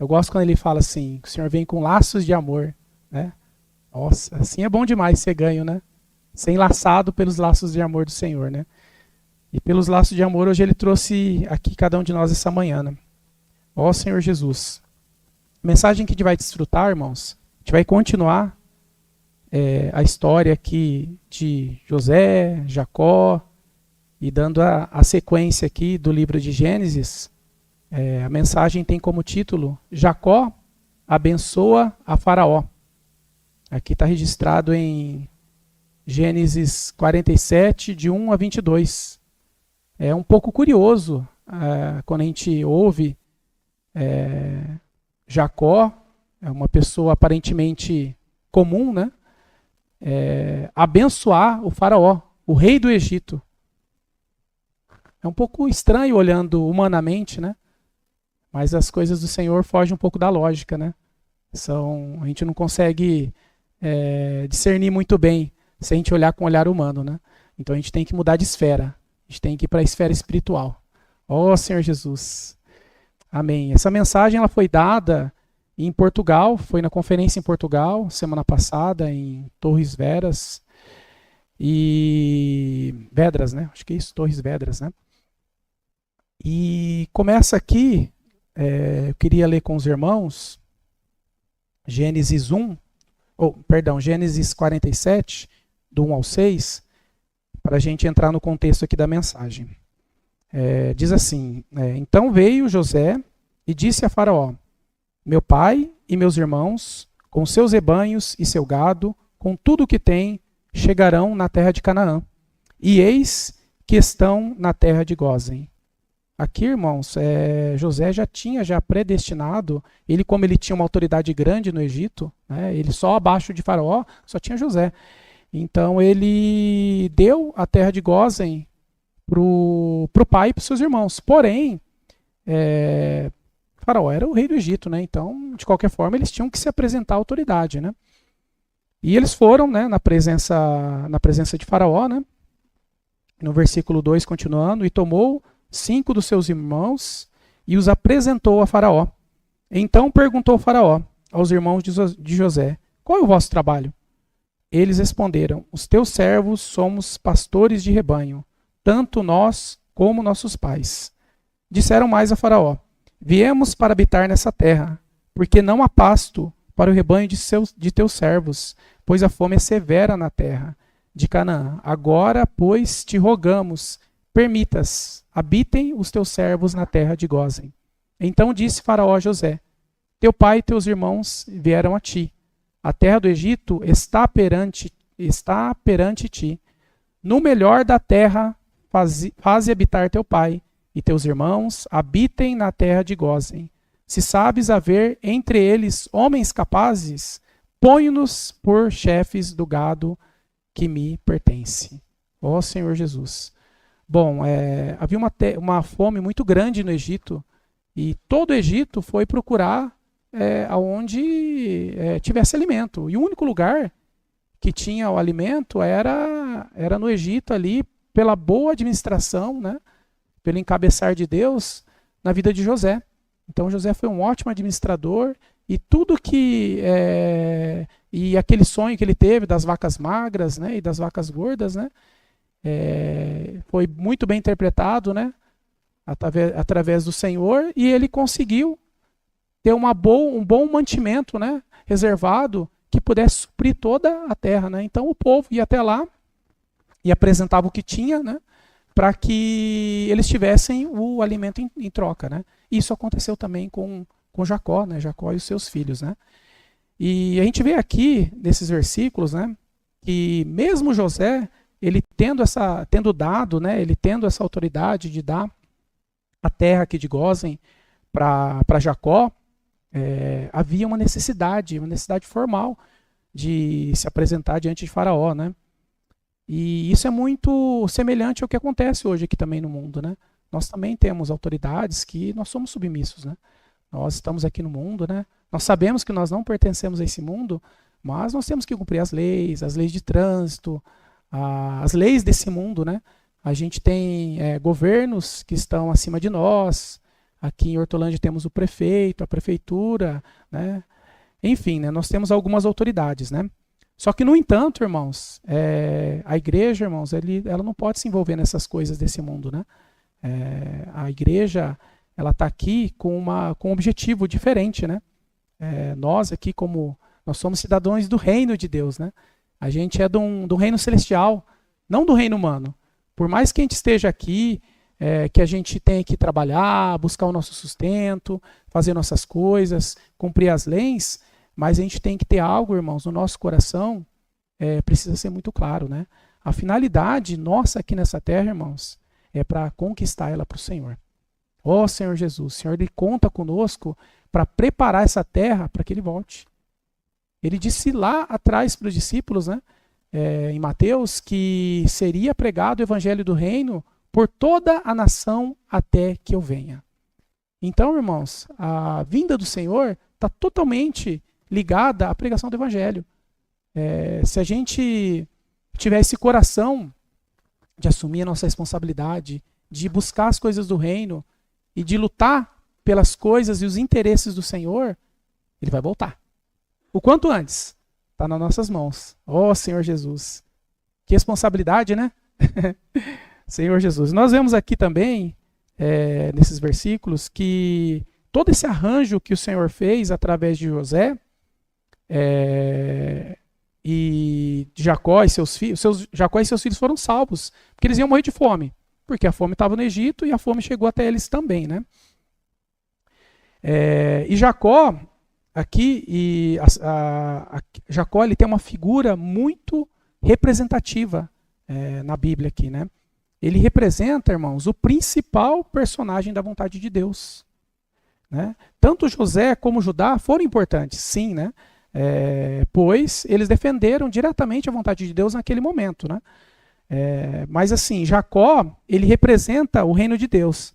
Eu gosto quando ele fala assim, que o Senhor vem com laços de amor, né? Nossa, assim é bom demais ser ganho, né? Ser enlaçado pelos laços de amor do Senhor, né? E pelos laços de amor, hoje ele trouxe aqui cada um de nós essa manhã, né? Ó Senhor Jesus. A mensagem que a gente vai desfrutar, irmãos, a gente vai continuar a história aqui de José, Jacó, e dando a sequência aqui do livro de Gênesis. A mensagem tem como título Jacó abençoa a Faraó. Aqui está registrado em Gênesis 47, de 1 a 22. É um pouco curioso quando a gente ouve Jacó, é uma pessoa aparentemente comum, né? Abençoar o Faraó, o rei do Egito. É um pouco estranho olhando humanamente, né? Mas as coisas do Senhor fogem um pouco da lógica, né? A gente não consegue discernir muito bem se a gente olhar com o olhar humano, né? Então a gente tem que mudar de esfera. A gente tem que ir para a esfera espiritual. Ó Senhor Jesus. Amém. Essa mensagem ela foi dada em Portugal, foi na conferência em Portugal, semana passada, em Torres Vedras. Vedras, né? Acho que é isso, Torres Vedras, né? E começa aqui, eu queria ler com os irmãos, Gênesis 47, do 1 ao 6, para a gente entrar no contexto aqui da mensagem. Diz assim, então veio José e disse a Faraó, meu pai e meus irmãos, com seus rebanhos e seu gado, com tudo o que tem, chegarão na terra de Canaã. E eis que estão na terra de Gósen. Aqui, irmãos, José já tinha predestinado, como ele tinha uma autoridade grande no Egito, né, ele só abaixo de Faraó, só tinha José. Então ele deu a terra de Gósen para o pai e para os seus irmãos. Porém, Faraó era o rei do Egito, né? Então, de qualquer forma, eles tinham que se apresentar à autoridade, né? E eles foram, né, na presença de Faraó, né? No versículo 2, continuando, e tomou 5 dos seus irmãos e os apresentou a Faraó. Então perguntou Faraó aos irmãos de José, qual é o vosso trabalho? Eles responderam, os teus servos somos pastores de rebanho, tanto nós como nossos pais. Disseram mais a Faraó, viemos para habitar nessa terra, porque não há pasto para o rebanho de teus servos, pois a fome é severa na terra de Canaã. Agora, pois, te rogamos, permitas, habitem os teus servos na terra de Gósen. Então disse Faraó a José, teu pai e teus irmãos vieram a ti. A terra do Egito está perante ti. No melhor da terra, faze habitar teu pai e teus irmãos, habitem na terra de Gósen. Se sabes haver entre eles homens capazes, põe-nos por chefes do gado que me pertence. Ó Senhor Jesus. Bom, havia uma fome muito grande no Egito e todo o Egito foi procurar onde tivesse alimento. E o único lugar que tinha o alimento era no Egito ali, pela boa administração, né, pelo encabeçar de Deus na vida de José. Então José foi um ótimo administrador e tudo e aquele sonho que ele teve das vacas magras, né, e das vacas gordas, né, foi muito bem interpretado, né, através do Senhor, e ele conseguiu ter um bom mantimento, né, reservado que pudesse suprir toda a terra, né. Então o povo ia até lá e apresentava o que tinha, né, para que eles tivessem o alimento em troca, né. Isso aconteceu também com Jacó, né, Jacó e os seus filhos, né. E a gente vê aqui nesses versículos, né, que mesmo José, ele tendo dado, né, ele tendo essa autoridade de dar a terra aqui de Gósen para Jacó, havia uma necessidade formal de se apresentar diante de Faraó, né? E isso é muito semelhante ao que acontece hoje aqui também no mundo, né? Nós também temos autoridades que nós somos submissos, né? Nós estamos aqui no mundo, né? Nós sabemos que nós não pertencemos a esse mundo, mas nós temos que cumprir as leis de trânsito, as leis desse mundo, né? A gente tem governos que estão acima de nós, Aqui em Hortolândia temos o prefeito, a prefeitura, né? Enfim, né? Nós temos algumas autoridades, né? Só que, no entanto, irmãos, a igreja, irmãos, ela não pode se envolver nessas coisas desse mundo, né? A igreja, ela está aqui com um objetivo diferente, né? Nós aqui, nós somos cidadãos do reino de Deus, né? A gente é do reino celestial, não do reino humano. Por mais que a gente esteja aqui, que a gente tenha que trabalhar, buscar o nosso sustento, fazer nossas coisas, cumprir as leis, mas a gente tem que ter algo, irmãos, no nosso coração, precisa ser muito claro, né? A finalidade nossa aqui nessa terra, irmãos, é para conquistar ela para o Senhor. Ó Senhor Jesus, o Senhor ele conta conosco para preparar essa terra para que ele volte. Ele disse lá atrás para os discípulos, né, em Mateus, que seria pregado o evangelho do reino por toda a nação até que eu venha. Então, irmãos, a vinda do Senhor está totalmente ligada à pregação do evangelho. Se a gente tiver esse coração de assumir a nossa responsabilidade, de buscar as coisas do reino e de lutar pelas coisas e os interesses do Senhor, ele vai voltar. O quanto antes, está nas nossas mãos. Ó Senhor Jesus. Que responsabilidade, né? Senhor Jesus. Nós vemos aqui também, nesses versículos, que todo esse arranjo que o Senhor fez através de José e Jacó e seus filhos, Jacó e seus filhos foram salvos, porque eles iam morrer de fome, porque a fome estava no Egito e a fome chegou até eles também, né? E Jacó aqui, Jacó ele tem uma figura muito representativa na Bíblia aqui, né? Ele representa, irmãos, o principal personagem da vontade de Deus, né? Tanto José como Judá foram importantes, sim, né? Pois eles defenderam diretamente a vontade de Deus naquele momento, né? Mas assim, Jacó, ele representa o reino de Deus.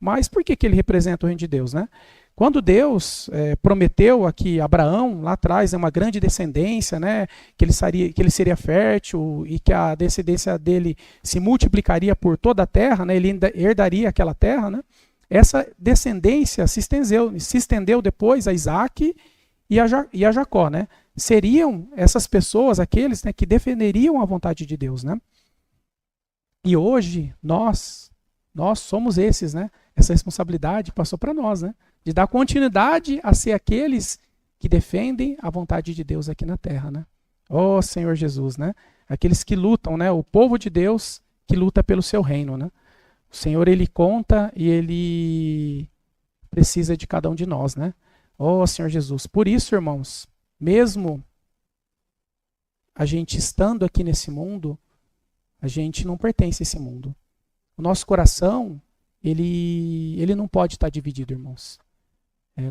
Mas por que ele representa o reino de Deus, né? Quando Deus prometeu aqui a Abraão, lá atrás, uma grande descendência, né, que ele seria fértil e que a descendência dele se multiplicaria por toda a terra, né, ele herdaria aquela terra, né, essa descendência se estendeu depois a Isaac e a Jacó. Né, seriam essas pessoas, aqueles, né, que defenderiam a vontade de Deus. Né, e hoje, nós somos esses, né, essa responsabilidade passou para nós, né, de dar continuidade a ser aqueles que defendem a vontade de Deus aqui na terra, né? Ó Senhor Jesus, né? Aqueles que lutam, né? O povo de Deus que luta pelo seu reino, né? O Senhor, ele conta e ele precisa de cada um de nós, né? Ó Senhor Jesus. Por isso, irmãos, mesmo a gente estando aqui nesse mundo, a gente não pertence a esse mundo. O nosso coração, ele não pode estar dividido, irmãos.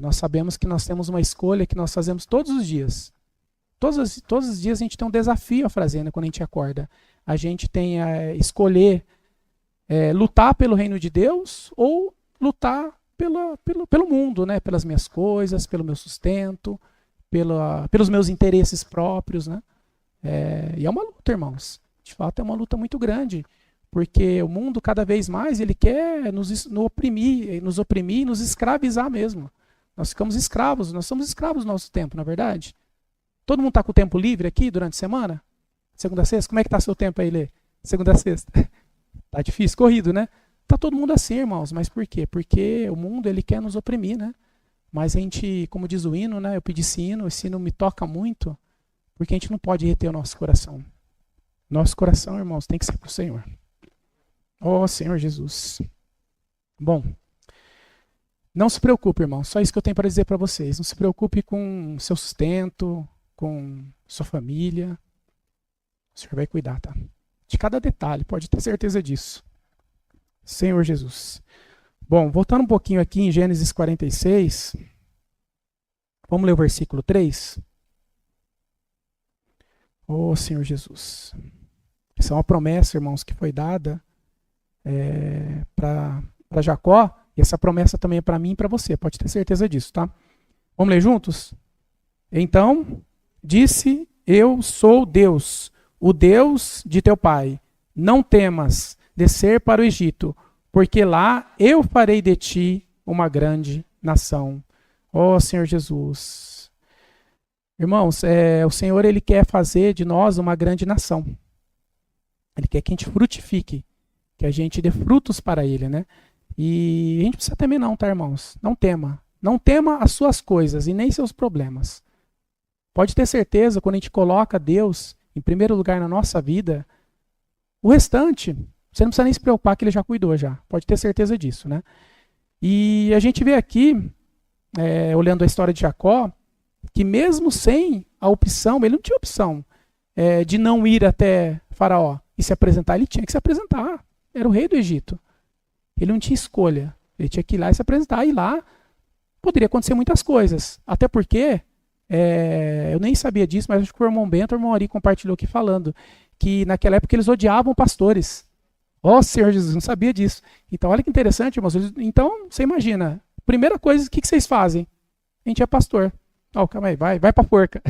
Nós sabemos que nós temos uma escolha que nós fazemos todos os dias. Todos os dias a gente tem um desafio a fazer, né, quando a gente acorda. A gente tem a escolher lutar pelo reino de Deus ou lutar pelo mundo, né, pelas minhas coisas, pelo meu sustento, pelos meus interesses próprios. Né? E é uma luta, irmãos. De fato, é uma luta muito grande. Porque o mundo, cada vez mais, ele quer nos oprimir e nos escravizar mesmo. Nós ficamos escravos, nós somos escravos do nosso tempo, não é verdade? Todo mundo está com o tempo livre aqui durante a semana? Segunda a sexta? Como é que está seu tempo aí, Lê? Segunda a sexta? Tá difícil, corrido, né? Tá todo mundo assim, irmãos. Mas por quê? Porque o mundo, ele quer nos oprimir, né? Mas a gente, como diz o hino, né? Eu pedi esse hino me toca muito, porque a gente não pode reter o nosso coração. Nosso coração, irmãos, tem que ser para o Senhor. Ó Senhor Jesus. Bom, não se preocupe, irmão. Só isso que eu tenho para dizer para vocês. Não se preocupe com seu sustento, com sua família. O Senhor vai cuidar, tá? De cada detalhe, pode ter certeza disso. Senhor Jesus. Bom, voltando um pouquinho aqui em Gênesis 46. Vamos ler o versículo 3. Ó Senhor Jesus. Essa é uma promessa, irmãos, que foi dada para Jacó, e essa promessa também é para mim e para você, pode ter certeza disso, tá? Vamos ler juntos? Então, disse: eu sou Deus, o Deus de teu pai. Não temas descer para o Egito, porque lá eu farei de ti uma grande nação. Ó Senhor Jesus. Irmãos, o Senhor ele quer fazer de nós uma grande nação. Ele quer que a gente frutifique, que a gente dê frutos para Ele, né? E a gente precisa temer não, tá, irmãos? Não tema. Não tema as suas coisas e nem seus problemas. Pode ter certeza, quando a gente coloca Deus em primeiro lugar na nossa vida, o restante, você não precisa nem se preocupar que Ele já cuidou já. Pode ter certeza disso, né? E a gente vê aqui, olhando a história de Jacó, que mesmo sem a opção, ele não tinha opção de não ir até Faraó e se apresentar. Ele tinha que se apresentar. Era o rei do Egito. Ele não tinha escolha. Ele tinha que ir lá e se apresentar. E lá poderia acontecer muitas coisas. Até porque, eu nem sabia disso, mas acho que o irmão Bento, o irmão Ari compartilhou aqui falando que naquela época eles odiavam pastores. Ó Senhor Jesus, não sabia disso. Então olha que interessante, irmãos. Então, você imagina, primeira coisa, o que vocês fazem? A gente é pastor. Calma aí, vai pra forca.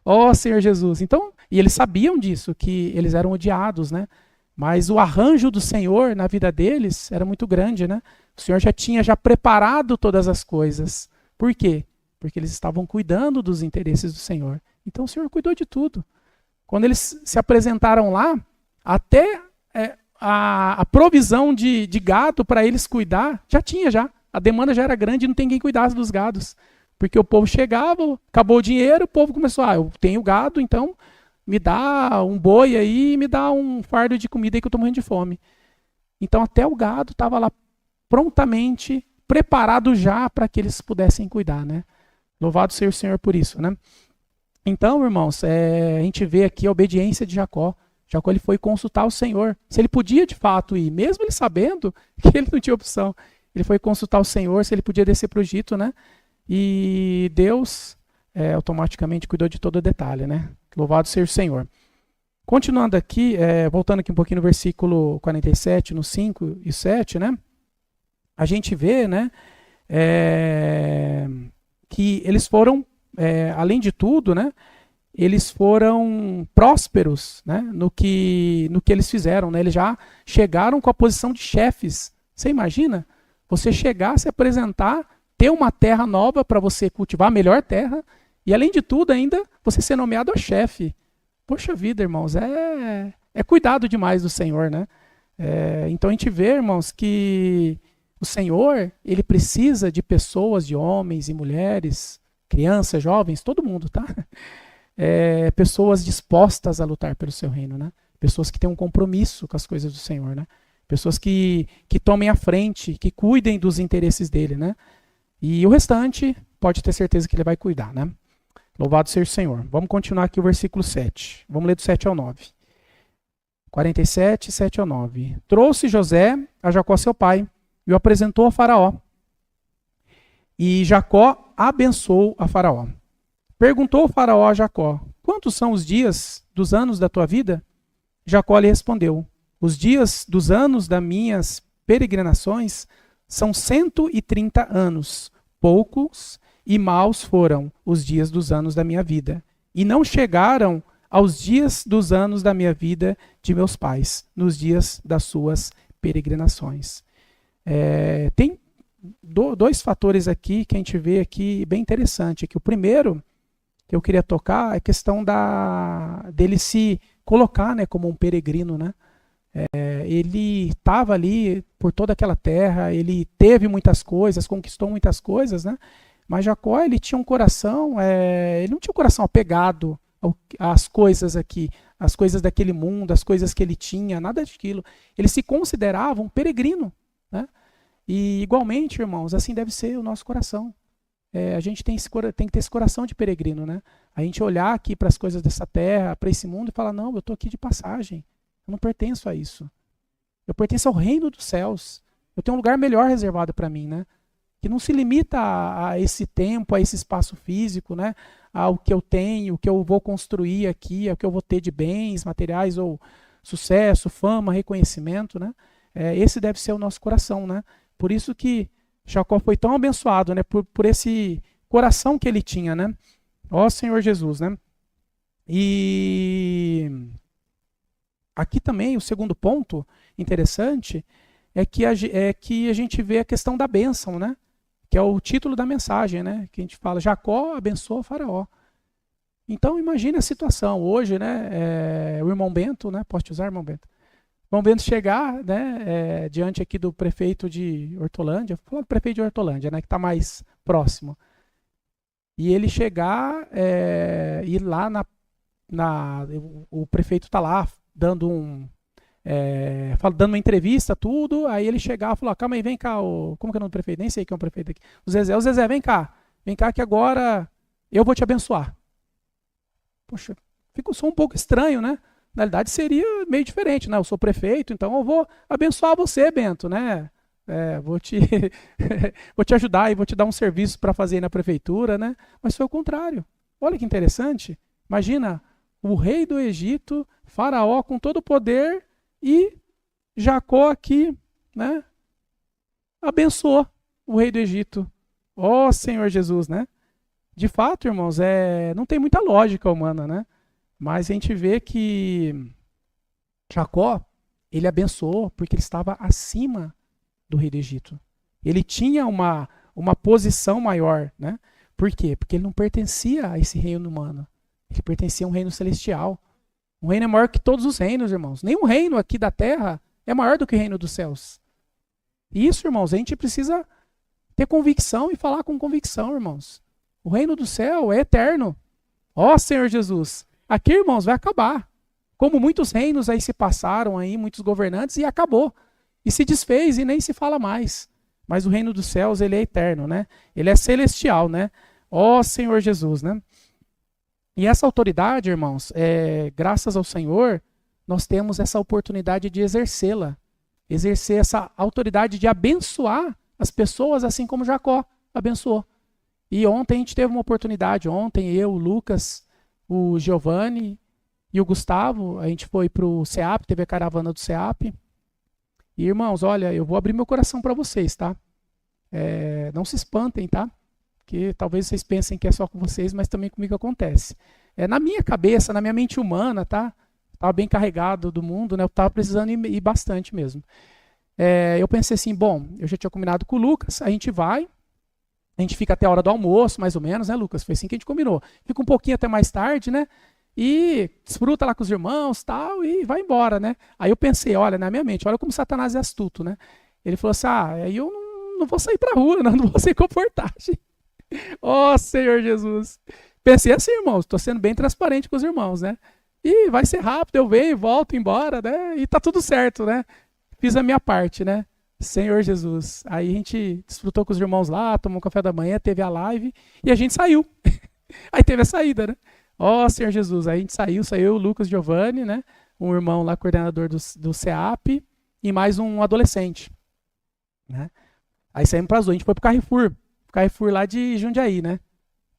Ó Senhor Jesus. Então, e eles sabiam disso, que eles eram odiados, né? Mas o arranjo do Senhor na vida deles era muito grande, né? O Senhor já tinha preparado todas as coisas. Por quê? Porque eles estavam cuidando dos interesses do Senhor. Então o Senhor cuidou de tudo. Quando eles se apresentaram lá, até a provisão de gado para eles cuidar, já tinha já. A demanda já era grande e não tem quem cuidasse dos gados. Porque o povo chegava, acabou o dinheiro, o povo começou, eu tenho gado, então me dá um boi aí, me dá um fardo de comida aí que eu estou morrendo de fome. Então até o gado estava lá prontamente preparado já para que eles pudessem cuidar, né? Louvado seja o Senhor por isso, né? Então, irmãos, a gente vê aqui a obediência de Jacó. Jacó ele foi consultar o Senhor. Se ele podia de fato ir, mesmo ele sabendo que ele não tinha opção, ele foi consultar o Senhor, se ele podia descer para o Egito, né? E Deus automaticamente cuidou de todo o detalhe, né? Louvado seja o Senhor. Continuando aqui, voltando aqui um pouquinho no versículo 47, no 5 e 7, né? A gente vê, né? Que eles foram, além de tudo, né? Eles foram prósperos, né? no que eles fizeram, né? Eles já chegaram com a posição de chefes. Você imagina? Você chegar, se apresentar, ter uma terra nova para você cultivar, a melhor terra, e além de tudo ainda, você ser nomeado a chefe. Poxa vida, irmãos, é cuidado demais do Senhor, né? Então a gente vê, irmãos, que o Senhor, ele precisa de pessoas, de homens e mulheres, crianças, jovens, todo mundo, tá? Pessoas dispostas a lutar pelo seu reino, né? Pessoas que têm um compromisso com as coisas do Senhor, né? Pessoas que tomem a frente, que cuidem dos interesses dele, né? E o restante, pode ter certeza que ele vai cuidar, né? Louvado seja o Senhor. Vamos continuar aqui o versículo 7. Vamos ler do 7 ao 9. 47, 7 ao 9. Trouxe José a Jacó seu pai e o apresentou a Faraó. E Jacó abençoou a Faraó. Perguntou o Faraó a Jacó: quantos são os dias dos anos da tua vida? Jacó lhe respondeu: os dias dos anos das minhas peregrinações são 130 anos. Poucos e maus foram os dias dos anos da minha vida. E não chegaram aos dias dos anos da minha vida de meus pais, nos dias das suas peregrinações. Tem dois fatores aqui que a gente vê aqui bem interessante. Que o primeiro que eu queria tocar é a questão dele se colocar, né, como um peregrino, né? Ele estava ali por toda aquela terra, ele teve muitas coisas, conquistou muitas coisas, né? Mas Jacó, ele tinha um coração, ele não tinha um coração apegado às coisas aqui, às coisas daquele mundo, às coisas que ele tinha, nada daquilo. Ele se considerava um peregrino, né? E igualmente, irmãos, assim deve ser o nosso coração. A gente tem que ter esse coração de peregrino, né? A gente olhar aqui para as coisas dessa terra, para esse mundo e falar, não, eu estou aqui de passagem. Eu não pertenço a isso. Eu pertenço ao reino dos céus. Eu tenho um lugar melhor reservado para mim, né? Que não se limita a esse tempo, a esse espaço físico, né? Ao que eu tenho, o que eu vou construir aqui, ao que eu vou ter de bens materiais ou sucesso, fama, reconhecimento, né? Esse deve ser o nosso coração, né? Por isso que Jacó foi tão abençoado, né? Por esse coração que ele tinha, né? Ó Senhor Jesus, né? E aqui também o segundo ponto interessante é que a gente vê a questão da bênção, né? Que é o título da mensagem, né? Que a gente fala, Jacó abençoa Faraó. Então imagine a situação hoje, né? O irmão Bento, né? Posso te usar, irmão Bento? O irmão Bento chegar, né? Diante aqui do prefeito de Hortolândia, vou falar do prefeito de Hortolândia, né? Que está mais próximo. E ele chegar, ir lá o prefeito está lá dando dando uma entrevista, tudo, aí ele chegava e falou, calma aí, vem cá, como que é o nome do prefeito? Nem sei quem é o prefeito aqui. O Zezé, vem cá que agora eu vou te abençoar. Poxa, ficou só um pouco estranho, né? Na realidade seria meio diferente, né? Eu sou prefeito, então eu vou abençoar você, Bento, né? Vou te ajudar e vou te dar um serviço para fazer aí na prefeitura, né? Mas foi o contrário. Olha que interessante. Imagina o rei do Egito, Faraó com todo o poder e Jacó aqui, né? Abençoou o rei do Egito. Ó Senhor Jesus, né? De fato, irmãos, não tem muita lógica humana, né? Mas a gente vê que Jacó, ele abençoou porque ele estava acima do rei do Egito. Ele tinha uma posição maior, né? Por quê? Porque ele não pertencia a esse reino humano. Ele pertencia a um reino celestial. Um reino é maior que todos os reinos, irmãos. Nenhum reino aqui da terra é maior do que o reino dos céus. E isso, irmãos, a gente precisa ter convicção e falar com convicção, irmãos. O reino do céu é eterno. Ó Senhor Jesus. Aqui, irmãos, vai acabar. Como muitos reinos aí se passaram, aí, muitos governantes, e acabou. E se desfez e nem se fala mais. Mas o reino dos céus, ele é eterno, né? Ele é celestial, né? Ó Senhor Jesus, né? E essa autoridade, irmãos, graças ao Senhor, nós temos essa oportunidade de exercê-la. Exercer essa autoridade de abençoar as pessoas, assim como Jacó abençoou. E ontem a gente teve uma oportunidade, eu, o Lucas, o Giovanni e o Gustavo, a gente foi para o CEAP, teve a caravana do CEAP. E, irmãos, olha, eu vou abrir meu coração para vocês, tá? Não se espantem, tá? Que talvez vocês pensem que é só com vocês, mas também comigo acontece. Na minha cabeça, na minha mente humana, tá? Estava bem carregado do mundo, né? Eu estava precisando ir bastante mesmo. Eu pensei assim, bom, eu já tinha combinado com o Lucas, a gente fica até a hora do almoço, mais ou menos, né, Lucas? Foi assim que a gente combinou. Fica um pouquinho até mais tarde, né? E desfruta lá com os irmãos, tal, e vai embora, né? Aí eu pensei, olha, na minha mente, olha como Satanás é astuto, né? Ele falou assim, aí eu não vou sair pra rua, não vou sair com portagem. Ó Senhor Jesus. Pensei assim, irmãos, estou sendo bem transparente com os irmãos, né? E vai ser rápido, eu venho, volto embora, né? E tá tudo certo, né? Fiz a minha parte, né? Senhor Jesus. Aí a gente desfrutou com os irmãos lá, tomou um café da manhã, teve a live e a gente saiu. Aí teve a saída, né? Ó Senhor Jesus. Aí a gente saiu o Lucas Giovanni, né? Um irmão lá, coordenador do CEAP e mais um adolescente, né? Aí saímos para Azul, a gente foi pro Carrefour lá de Jundiaí, né?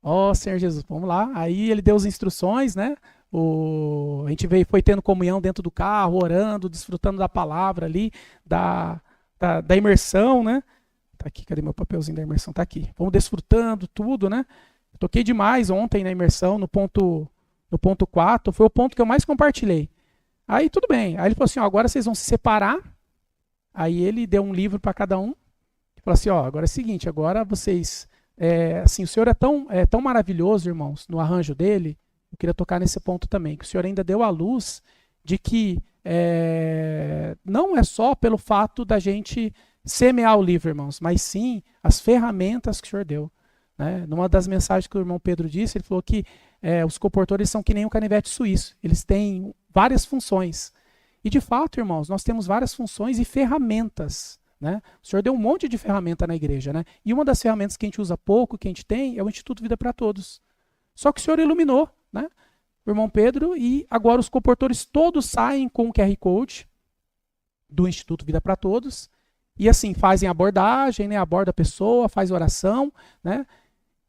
Ó Senhor Jesus, vamos lá. Aí ele deu as instruções, né? A gente foi tendo comunhão dentro do carro, orando, desfrutando da palavra ali, da imersão, né? Tá aqui, cadê meu papelzinho da imersão? Tá aqui. Vamos desfrutando tudo, né? Toquei demais ontem na imersão, no ponto 4, foi o ponto que eu mais compartilhei. Aí tudo bem. Aí ele falou assim, agora vocês vão se separar. Aí ele deu um livro para cada um. Ele falou assim, agora é o seguinte, agora vocês... assim, o Senhor é tão maravilhoso, irmãos, no arranjo dele. Eu queria tocar nesse ponto também, que o Senhor ainda deu à luz de que não é só pelo fato da gente semear o livro, irmãos, mas sim as ferramentas que o Senhor deu. Né? Numa das mensagens que o irmão Pedro disse, ele falou que os comportores são que nem um canivete suíço. Eles têm várias funções. E de fato, irmãos, nós temos várias funções e ferramentas. Né? O Senhor deu um monte de ferramenta na igreja. Né? E uma das ferramentas que a gente usa pouco, que a gente tem, é o Instituto Vida para Todos. Só que o Senhor iluminou, né? O irmão Pedro, e agora os comportores todos saem com o QR Code do Instituto Vida para Todos. E assim, fazem abordagem, né? Aborda a pessoa, faz oração, né?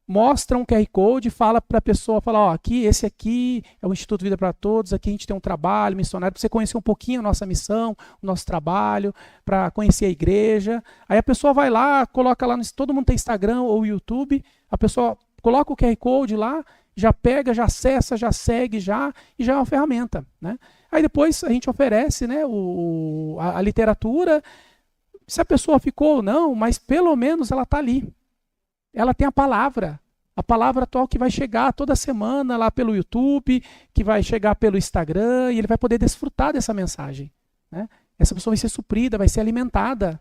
Mostram um QR Code, fala para a pessoa, fala, esse aqui é o Instituto Vida para Todos, aqui a gente tem um trabalho missionário, para você conhecer um pouquinho a nossa missão, o nosso trabalho, para conhecer a igreja. Aí a pessoa vai lá, coloca lá, todo mundo tem Instagram ou YouTube, a pessoa coloca o QR Code lá, já pega, já acessa, já segue, e já é uma ferramenta. Né? Aí depois a gente oferece, né, a literatura, se a pessoa ficou ou não, mas pelo menos ela está ali. Ela tem a palavra atual que vai chegar toda semana lá pelo YouTube, que vai chegar pelo Instagram, e ele vai poder desfrutar dessa mensagem, né? Essa pessoa vai ser suprida, vai ser alimentada.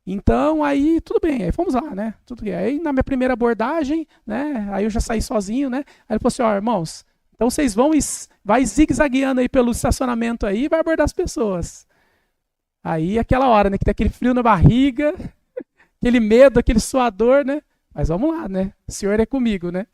Então, aí, tudo bem, aí fomos lá, né? Tudo bem. Aí, na minha primeira abordagem, né? Aí eu já saí sozinho, né? Aí ele falou assim, ó, irmãos, então vocês vai zigue-zagueando aí pelo estacionamento aí e vai abordar as pessoas. Aí, aquela hora, né? Que tem aquele frio na barriga, aquele medo, aquele suador, né? Mas vamos lá, né? O Senhor é comigo, né?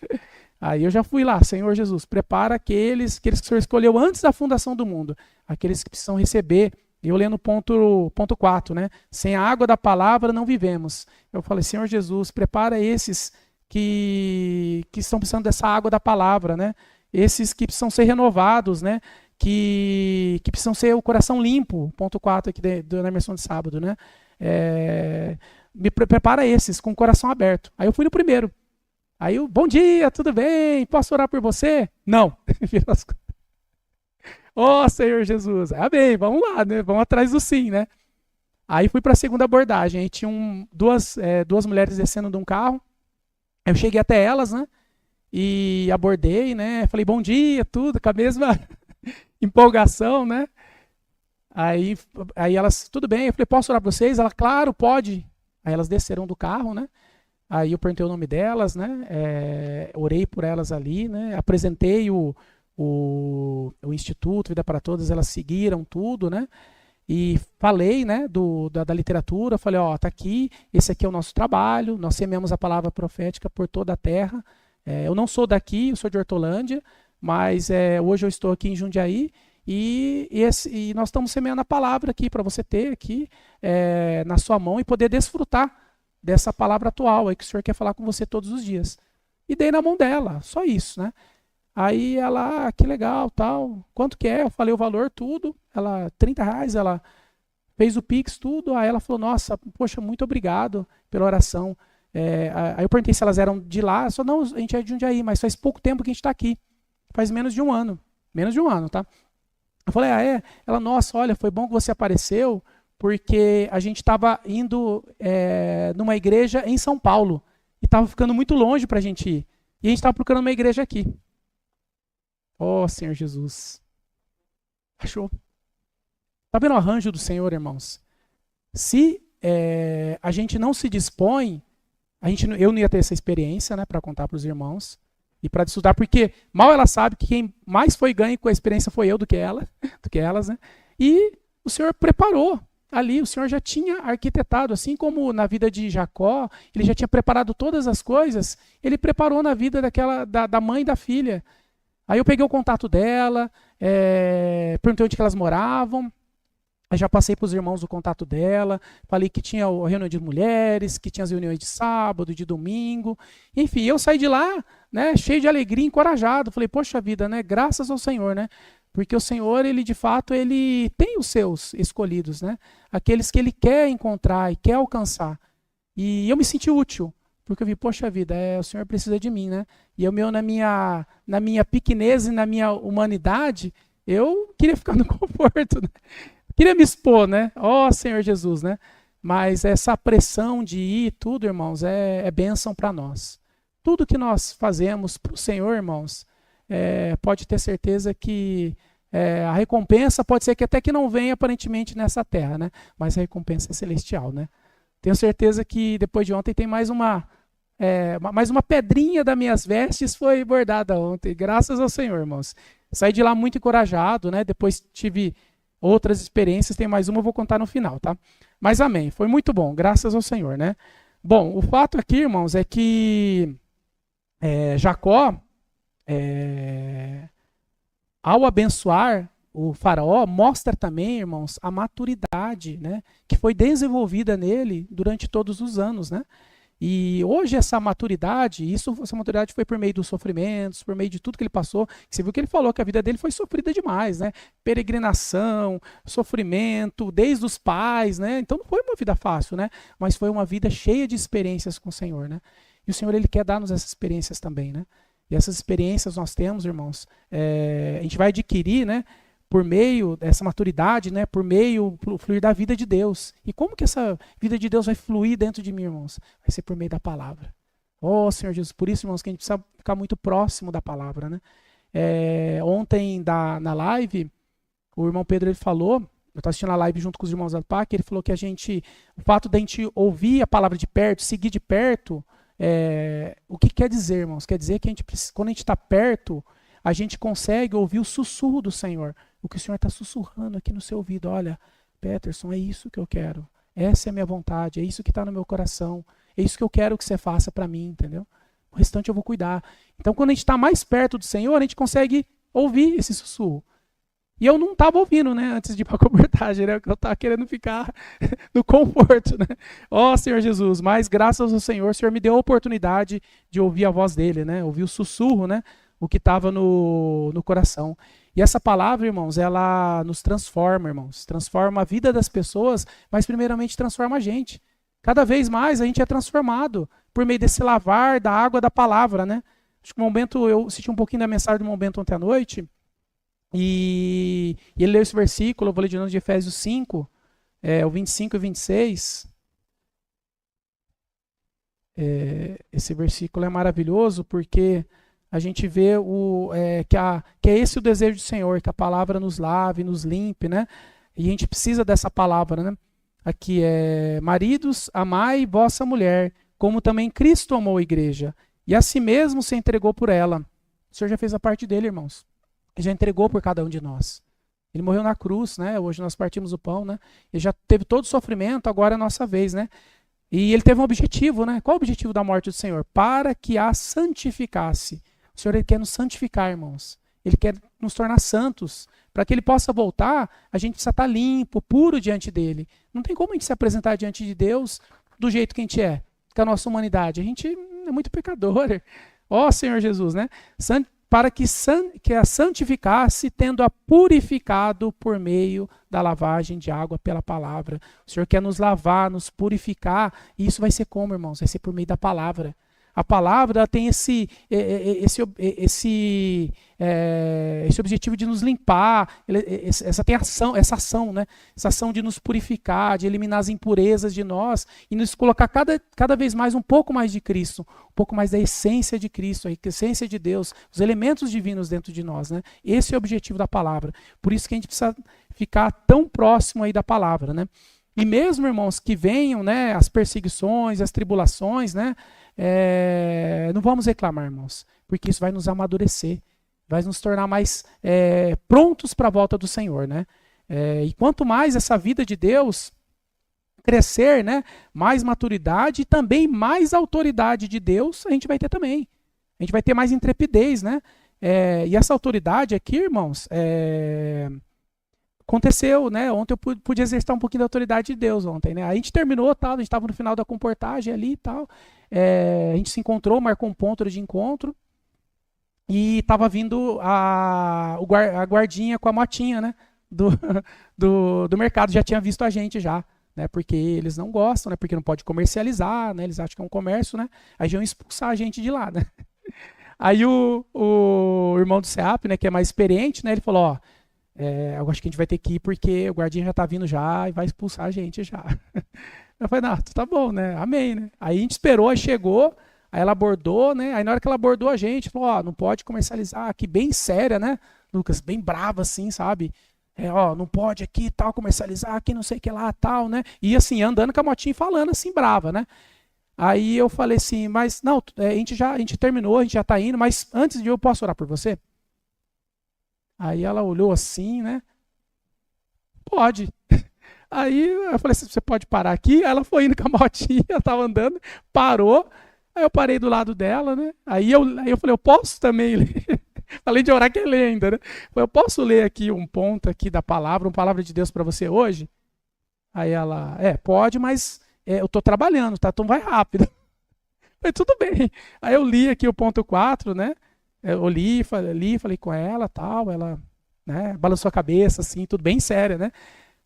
Aí eu já fui lá, Senhor Jesus, prepara aqueles que o Senhor escolheu antes da fundação do mundo, aqueles que precisam receber. E eu lendo ponto 4, né? Sem a água da palavra não vivemos. Eu falei, Senhor Jesus, prepara esses que estão precisando dessa água da palavra, né? Esses que precisam ser renovados, né? Que precisam ser o coração limpo. Ponto 4 aqui na imersão de sábado, né? Prepara esses com o coração aberto. Aí eu fui no primeiro. Aí eu, bom dia, tudo bem? Posso orar por você? Não. Ó, Senhor Jesus. Amém, vamos lá, né? Vamos atrás do sim, né? Aí fui para a segunda abordagem. Aí tinha duas mulheres descendo de um carro. Eu cheguei até elas, né? E abordei, né? Falei, bom dia, tudo, com a mesma empolgação, né? Aí elas, tudo bem. Eu falei, posso orar para vocês? Ela, claro, pode. Aí elas desceram do carro, né? Aí eu perguntei o nome delas, né? Orei por elas ali, né? Apresentei o Instituto Vida para Todas, elas seguiram tudo, né? E falei, né, da literatura, falei, ó, tá aqui, esse aqui é o nosso trabalho, nós semeamos a palavra profética por toda a terra. Eu não sou daqui, eu sou de Hortolândia, mas hoje eu estou aqui em Jundiaí e nós estamos semeando a palavra aqui para você ter aqui na sua mão e poder desfrutar dessa palavra atual aí que o Senhor quer falar com você todos os dias. E dei na mão dela, só isso, né? Aí ela, que legal, tal, quanto que é? Eu falei o valor, tudo, ela, R$30, ela fez o Pix, tudo, aí ela falou, nossa, poxa, muito obrigado pela oração. Aí eu perguntei se elas eram de lá, só não, a gente é de Jundiaí, mas faz pouco tempo que a gente está aqui, faz menos de um ano, tá? Eu falei, ah, é? Ela, nossa, olha, foi bom que você apareceu, porque a gente estava indo numa igreja em São Paulo, e estava ficando muito longe para a gente ir, e a gente estava procurando uma igreja aqui. Oh, Senhor Jesus. Achou? Está vendo o arranjo do Senhor, irmãos? Se a gente não se dispõe, eu não ia ter essa experiência, né, para contar para os irmãos e para estudar, porque mal ela sabe que quem mais foi ganho com a experiência foi eu do que elas, né? E o Senhor preparou ali, o Senhor já tinha arquitetado, assim como na vida de Jacó, ele já tinha preparado todas as coisas, ele preparou na vida da mãe e da filha. Aí eu peguei o contato dela, perguntei onde que elas moravam, aí já passei para os irmãos o contato dela, falei que tinha a reunião de mulheres, que tinha as reuniões de sábado, de domingo, enfim, eu saí de lá, né, cheio de alegria, encorajado, falei, poxa vida, né, graças ao Senhor, né, porque o Senhor, ele de fato, ele tem os seus escolhidos, né, aqueles que ele quer encontrar e quer alcançar, e eu me senti útil, porque eu vi, poxa vida, o Senhor precisa de mim, né? E eu, na minha pequenez e na minha humanidade, eu queria ficar no conforto, né? Queria me expor, né? Ó Senhor Jesus, né? Mas essa pressão de ir, tudo, irmãos, é bênção para nós. Tudo que nós fazemos para o Senhor, irmãos, pode ter certeza que a recompensa pode ser que até que não venha aparentemente nessa terra, né? Mas a recompensa é celestial, né? Tenho certeza que depois de ontem tem mais uma pedrinha das minhas vestes foi bordada ontem, graças ao Senhor, irmãos. Saí de lá muito encorajado, né? Depois tive outras experiências, tem mais uma, eu vou contar no final, tá? Mas amém, foi muito bom, graças ao Senhor, né? Bom, o fato aqui, irmãos, é que Jacó, ao abençoar o faraó, mostra também, irmãos, a maturidade, né, que foi desenvolvida nele durante todos os anos, né? E hoje essa maturidade foi por meio dos sofrimentos, por meio de tudo que ele passou. Você viu que ele falou que a vida dele foi sofrida demais, né? Peregrinação, sofrimento, desde os pais, né? Então não foi uma vida fácil, né? Mas foi uma vida cheia de experiências com o Senhor, né? E o Senhor, ele quer dar-nos essas experiências também, né? E essas experiências nós temos, irmãos, a gente vai adquirir, né? por meio dessa maturidade, né, por meio do fluir da vida de Deus. E como que essa vida de Deus vai fluir dentro de mim, irmãos? Vai ser por meio da palavra. Oh, Senhor Jesus, por isso, irmãos, que a gente precisa ficar muito próximo da palavra, né? Ontem, na live, o irmão Pedro, ele falou, eu estava assistindo a live junto com os irmãos da PAC, ele falou que o fato de a gente ouvir a palavra de perto, seguir de perto, o que quer dizer, irmãos? Quer dizer que quando a gente está perto, a gente consegue ouvir o sussurro do Senhor. O que o Senhor está sussurrando aqui no seu ouvido. Olha, Peterson, é isso que eu quero. Essa é a minha vontade, é isso que está no meu coração. É isso que eu quero que você faça para mim, entendeu? O restante eu vou cuidar. Então, quando a gente está mais perto do Senhor, a gente consegue ouvir esse sussurro. E eu não estava ouvindo, né, antes de ir para a cobertagem, né? Eu estava querendo ficar no conforto, né? Ó, Senhor Jesus, mas graças ao Senhor, o Senhor me deu a oportunidade de ouvir a voz dele, né? Ouvir o sussurro, né? O que estava no coração. E essa palavra, irmãos, ela nos transforma, irmãos. Transforma a vida das pessoas, mas primeiramente transforma a gente. Cada vez mais a gente é transformado por meio desse lavar da água da palavra, né? Acho que um momento, eu assisti um pouquinho da mensagem do momento ontem à noite, e ele leu esse versículo, eu vou ler de novo de Efésios 5, o 25 e 26. Esse versículo é maravilhoso porque a gente vê que é esse o desejo do Senhor, que a palavra nos lave, nos limpe, né? E a gente precisa dessa palavra, né? Aqui maridos, amai vossa mulher, como também Cristo amou a igreja, e a si mesmo se entregou por ela. O Senhor já fez a parte dele, irmãos. Ele já entregou por cada um de nós. Ele morreu na cruz, né? Hoje nós partimos o pão, né? Ele já teve todo o sofrimento, agora é a nossa vez, né? E ele teve um objetivo, né? Qual é o objetivo da morte do Senhor? Para que a santificasse. O Senhor, ele quer nos santificar, irmãos. Ele quer nos tornar santos. Para que ele possa voltar, a gente precisa estar limpo, puro diante dele. Não tem como a gente se apresentar diante de Deus do jeito que a gente é, com a nossa humanidade. A gente é muito pecador. Ó Senhor Jesus, né? Para que a santificasse, tendo-a purificado por meio da lavagem de água pela palavra. O Senhor quer nos lavar, nos purificar, e isso vai ser como, irmãos? Vai ser por meio da palavra. A palavra ela tem esse objetivo de nos limpar, essa ação, né? Essa ação de nos purificar, de eliminar as impurezas de nós e nos colocar cada vez mais um pouco mais de Cristo, um pouco mais da essência de Cristo, a essência de Deus, os elementos divinos dentro de nós, né? Esse é o objetivo da palavra. Por isso que a gente precisa ficar tão próximo aí da palavra, né? E mesmo, irmãos, que venham, né, as perseguições, as tribulações, né, não vamos reclamar, irmãos, porque isso vai nos amadurecer, vai nos tornar mais prontos para a volta do Senhor, né? E quanto mais essa vida de Deus crescer, né, mais maturidade e também mais autoridade de Deus a gente vai ter também. A gente vai ter mais intrepidez, né? E essa autoridade aqui, irmãos, aconteceu, né? Ontem eu pude exercitar um pouquinho da autoridade de Deus ontem, né? A gente terminou, tal, a gente estava no final da comportagem ali e tal. A gente se encontrou, marcou um ponto de encontro e estava vindo a guardinha com a motinha, né? Do mercado, já tinha visto a gente já, né? Porque eles não gostam, né? Porque não pode comercializar, né? Eles acham que é um comércio, né? Aí iam expulsar a gente de lá, né? Aí o irmão do SEAP, né? Que é mais experiente, né? Ele falou, ó, eu acho que a gente vai ter que ir porque o guardinha já tá vindo já e vai expulsar a gente já. Eu falei, não, tá bom, né? Amém, né? Aí a gente esperou, aí chegou, aí ela abordou, né? Aí na hora que ela abordou a gente, falou, ó, não pode comercializar aqui, bem séria, né? Lucas, bem brava assim, sabe? Não pode aqui tal, comercializar aqui, não sei o que lá, tal, né? E assim, andando com a motinha falando assim, brava, né? Aí eu falei assim, mas não, a gente terminou, a gente já tá indo, mas antes de eu posso orar por você? Aí ela olhou assim, né? Pode. Aí eu falei assim, você pode parar aqui? Aí ela foi indo com a motinha, ela estava andando, parou. Aí eu parei do lado dela, né? Aí eu falei, eu posso também ler? Falei de orar que é ler ainda, né? Eu posso ler aqui um ponto aqui da palavra, uma palavra de Deus para você hoje? Aí ela, pode, mas eu estou trabalhando, tá? Então vai rápido. Falei, tudo bem. Aí eu li aqui o ponto 4, né? Eu li, falei com ela, tal, ela, né, balançou a cabeça, assim, tudo bem séria, né?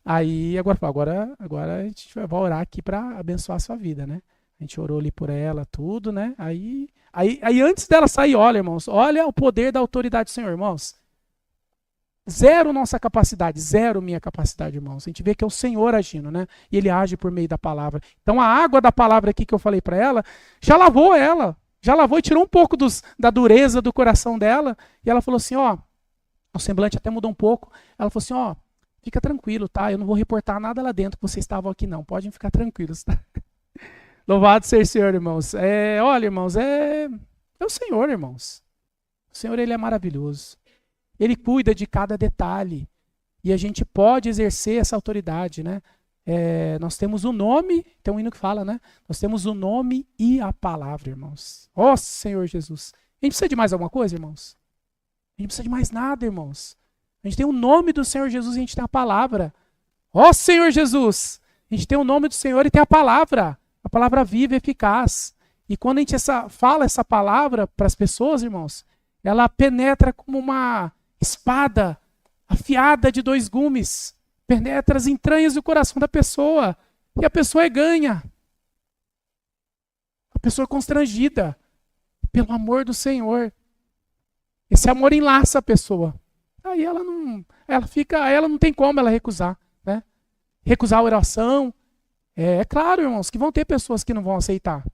Aí agora a gente vai orar aqui para abençoar a sua vida, né? A gente orou ali por ela, tudo, né? Aí antes dela sair, olha, irmãos, olha o poder da autoridade do Senhor, irmãos. Zero nossa capacidade, zero minha capacidade, irmãos. A gente vê que é o Senhor agindo, né? E Ele age por meio da palavra. Então a água da palavra aqui que eu falei para ela, já lavou ela. Já lavou e tirou um pouco da dureza do coração dela. E ela falou assim, ó, o semblante até mudou um pouco. Ela falou assim, ó, fica tranquilo, tá? Eu não vou reportar nada lá dentro que vocês estavam aqui não. Podem ficar tranquilos, tá? Louvado seja o Senhor, irmãos. Olha, irmãos, é o Senhor, irmãos. O Senhor, Ele é maravilhoso. Ele cuida de cada detalhe. E a gente pode exercer essa autoridade, né? Nós temos o nome, tem um hino que fala, né? Nós temos o nome e a palavra, irmãos. Ó Senhor Jesus. A gente precisa de mais alguma coisa, irmãos? A gente não precisa de mais nada, irmãos. A gente tem o nome do Senhor Jesus e a gente tem a palavra. Ó Senhor Jesus. A gente tem o nome do Senhor e tem a palavra viva e eficaz. E quando a gente fala essa palavra para as pessoas, irmãos, ela penetra como uma espada afiada de 2 gumes, penetra as entranhas do coração da pessoa, e a pessoa é ganha. A pessoa é constrangida pelo amor do Senhor. Esse amor enlaça a pessoa. Aí ela não tem como ela recusar, né? Recusar a oração. É claro, irmãos, que vão ter pessoas que não vão aceitar,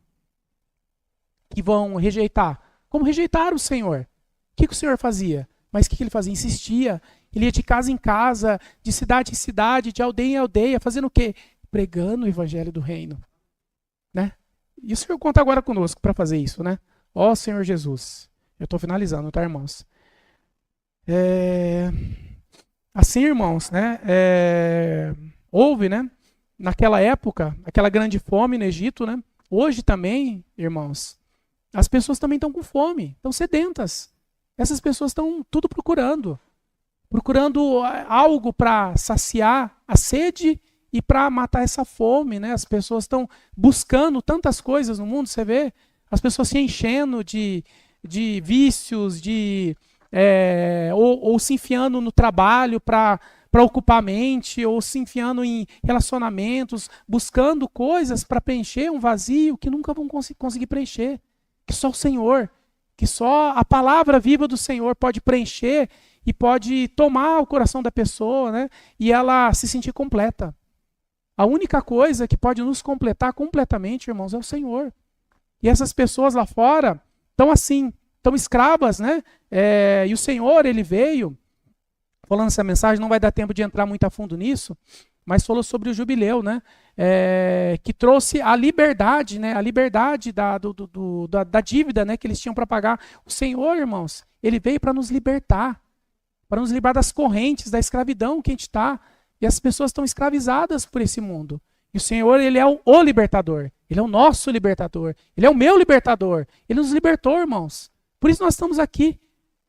que vão rejeitar. Como rejeitaram o Senhor? O que o Senhor fazia? Mas o que ele fazia? Insistia. Ele ia de casa em casa, de cidade em cidade, de aldeia em aldeia, fazendo o quê? Pregando o evangelho do reino. Né? E o Senhor conta agora conosco para fazer isso, né? Ó Senhor Jesus. Eu estou finalizando, tá, irmãos? Assim, irmãos, né? Houve, né? Naquela época, aquela grande fome no Egito, né? Hoje também, irmãos, as pessoas também estão com fome, estão sedentas. Essas pessoas estão tudo procurando algo para saciar a sede e para matar essa fome, né? As pessoas estão buscando tantas coisas no mundo, você vê? As pessoas se enchendo de vícios, ou se enfiando no trabalho para ocupar a mente, ou se enfiando em relacionamentos, buscando coisas para preencher um vazio que nunca vão conseguir preencher. Que só o Senhor, que só a palavra viva do Senhor pode preencher e pode tomar o coração da pessoa, né? E ela se sentir completa. A única coisa que pode nos completar completamente, irmãos, é o Senhor. E essas pessoas lá fora estão assim, estão escravas, né? E o Senhor, Ele veio, falando essa mensagem, não vai dar tempo de entrar muito a fundo nisso, mas falou sobre o jubileu, né? Que trouxe a liberdade, né? A liberdade da dívida, né? Que eles tinham para pagar. O Senhor, irmãos, Ele veio para nos libertar das correntes, da escravidão que a gente está. E as pessoas estão escravizadas por esse mundo. E o Senhor, Ele é o libertador. Ele é o nosso libertador. Ele é o meu libertador. Ele nos libertou, irmãos. Por isso nós estamos aqui.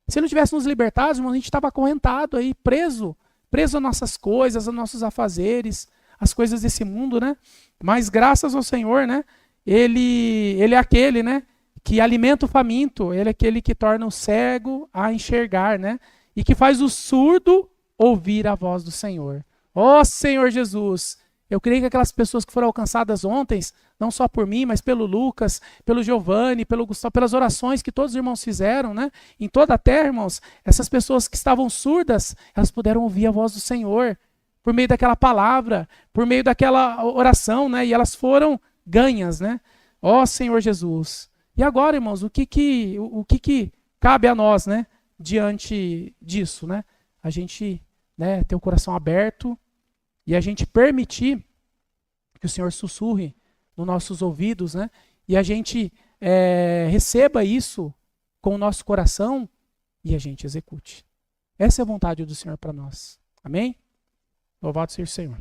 Se Ele não tivesse nos libertado, irmãos, a gente estava acorrentado aí, preso às nossas coisas, aos nossos afazeres, às coisas desse mundo, né? Mas graças ao Senhor, né? Ele é aquele, né? Que alimenta o faminto. Ele é aquele que torna o cego a enxergar, né? E que faz o surdo ouvir a voz do Senhor. Ó Senhor Jesus, eu creio que aquelas pessoas que foram alcançadas ontem, não só por mim, mas pelo Lucas, pelo Giovanni, pelo Gustavo, pelas orações que todos os irmãos fizeram, né? Em toda a terra, irmãos, essas pessoas que estavam surdas, elas puderam ouvir a voz do Senhor, por meio daquela palavra, por meio daquela oração, né? E elas foram ganhas, né? Ó Senhor Jesus. E agora, irmãos, o que cabe a nós, né? Diante disso, né? A gente, né, ter o coração aberto e a gente permitir que o Senhor sussurre nos nossos ouvidos, né? E a gente receba isso com o nosso coração e a gente execute. Essa é a vontade do Senhor para nós. Amém? Louvado seja o Senhor.